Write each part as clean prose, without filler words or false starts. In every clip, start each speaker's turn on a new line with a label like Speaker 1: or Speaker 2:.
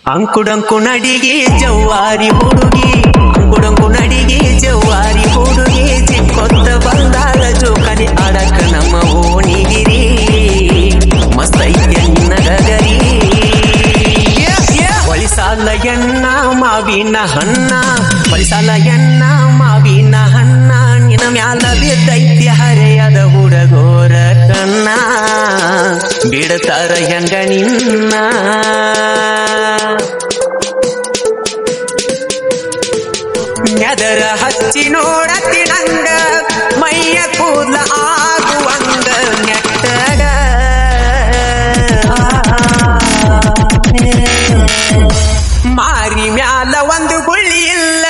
Speaker 1: ಅಂಕುಡಂಕು ನಡಿಗೆ ಜವ್ವಾರಿ ಹುಡುಗಿ ಅಂಕುಡಂಕು ನಡಿಗೆ ಜವ್ವಾರಿ ಹುಡುಗಿ ಚಿಕ್ಕೊತ್ತ ಬಂದಾಳ ಜೋಕಾಲಿ ಆಡಕ ನಮ್ಮ ಓಣಿಗಿರಿ ಮಸ್ತೈತೆ ನಿನ್ನ ಗಗರಿ ಬಳಿಸಾಲ ಎನ್ನ ಮಾವಿನ ಹಣ್ಣ ಬಳಿಸಾಲ ಎನ್ನ ಮಾವಿನ ಹಣ್ಣ ನಿನ್ನ ಮ್ಯಾಲ ಬಿದ್ದೈತಿ ಹರೆಯದ ಹುಡುಗೋರ ಕಣ್ಣ ಬಿಡತಾರ ಹೆಂಗ ನಿನ್ನ ನೆದರ ಹಚ್ಚಿ ನೋಡತಿ ನಂಗ ಮೈಯ ಕೂದಲ ಆಗುವಂಗ ನೆಟ್ಟಗ ಮಾರಿ ಮ್ಯಾಲ ಒಂದು ಗುಳ್ಳಿ ಇಲ್ಲ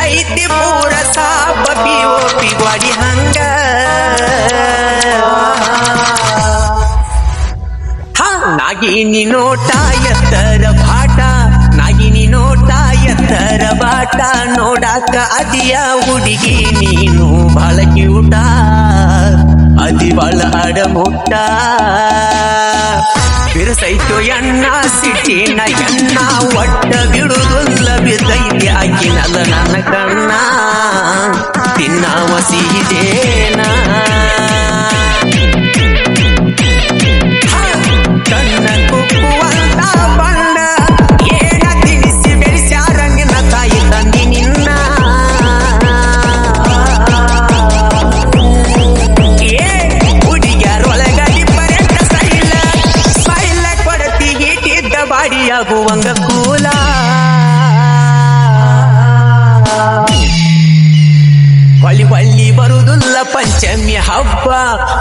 Speaker 1: ಐತಿ ಪೂರ ಸಾಪ ಪಿಓಪಿ ಗಾಡಿ ಹಂಗ ನಾಗಿನಿ ನೋಟ ಎತ್ತರ ಬಾಟ ನಾಗಿನಿ ನೋಟ ಎತ್ತರ ಬಾಟ ನೋಡಾಕ ಅದಿಯ ಹುಡುಗಿ ನೀನು ಬಾಳ ಕ್ಯೂಟ ಅದಿ ಬಾಳ ಅಡಮುಟ್ಟ ಬಿರುಸೈತು ಎಣ್ಣ ಸಿಟ್ಟಿನ ಎಣ್ಣ ಒಟ್ಟ ಬಿಡುದುಲ್ಲ ಬಿದ್ದೈತಿ ಆಕಿನಲ್ಲ ನನ್ನ ಕಣ್ಣ ತಿನ್ನವ ಸಿಹಿದೇನ ಕಣ್ಣ ಕುಕ್ಕುವಂತ ಬಣ್ಣ ಏನ ತಿನಿಸಿ ಬೆಳೆಸ್ಯಾರ ನಿನ್ನ ತಾಯಿ ತಂದಿ ನಿನ್ನ ಹುಡುಗಿಯರೊಳಗ ಡಿಫರೆಂಟ್ ಸ್ಟೈಲ ಕೊಡತಿ ಹಿಟ್ಟಿದ್ದ ಬಾಡಿಯಾಗುವಂಗ ಕೂಲ ಹೊಳ್ಳಿ ಬರುವುದಿಲ್ಲ ಪಂಚಮಿ ಹಬ್ಬ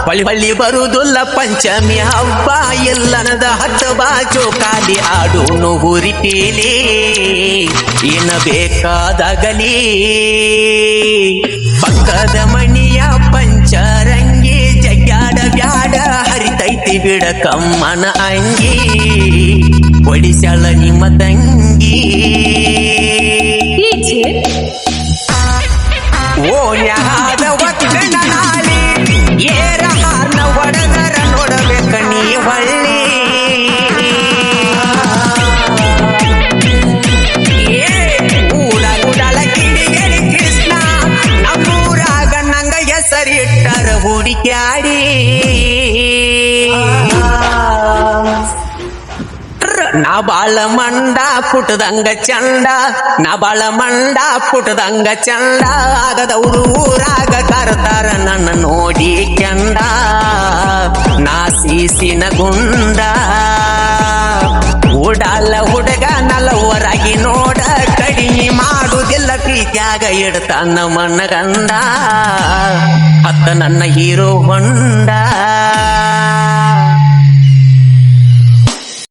Speaker 1: ಹೊಳ್ಳಿ ಬರುವುದಿಲ್ಲ ಪಂಚಮಿ ಹಬ್ಬ ಎಲ್ಲನದ ಹಬ್ಬ ಜೋಕಾಲಿ ಆಡೋನು ಹುರಿಟೇಲಿ ಏನ ಬೇಕಾದಾಗಲಿ ಪಕ್ಕದ ಮಣಿಯ ಪಂಚರಂಗಿ ಜಗ್ಯಾಡ ಬ್ಯಾಡ ಹರಿತೈತಿ ಬಿಡ ಕಮ್ಮನ ಅಂಗಿ ಒಡಿಸ್ಯಾಳ ನಿಮ್ಮ ತಂಗಿ ಓನ್ಯಾದ ಒಕ್ಕಣ ನಾಳಿ ಏರ ಹಾರ್ನ ಒಡಗರ ನೋಡಬೇಕ ನೀ ಹೊಳ್ಳಿ ಊಡಲ ಕಿಡಿಗೇಡಿ ಕೃಷ್ಣ ನಮ್ಮೂರಾಗ ನಂಗ ಹೆಸರಿಟ್ಟರ ಹುಡುಕ್ಯಾಡಿ ನಾ ಬಾಳ ಮಂಡ ಪುಟದಂಗ ಚಂಡ ನಾ ಬಾಳ ಮಂಡ ಪುಟದಂಗ ಚಂಡ ಆಗದವ್ರು ಊರಾಗ ಕರ್ತಾರ ನನ್ನ ನೋಡಿ ಕೆಂಡ ನಾ ಸೀಸಿನ ಗುಂಡ ಓಡಾಲ ಹುಡುಗ ನಲವರಾಗಿ ನೋಡ ಕಡಿಮೆ ಮಾಡುವುದಿಲ್ಲ ಪ್ರೀತ್ಯಾಗ ಇಡ್ತಾನ ಮನ್ನ ಗಂಡ ಅತ್ತ ನನ್ನ ಹೀರೋ ಹೊಂಡ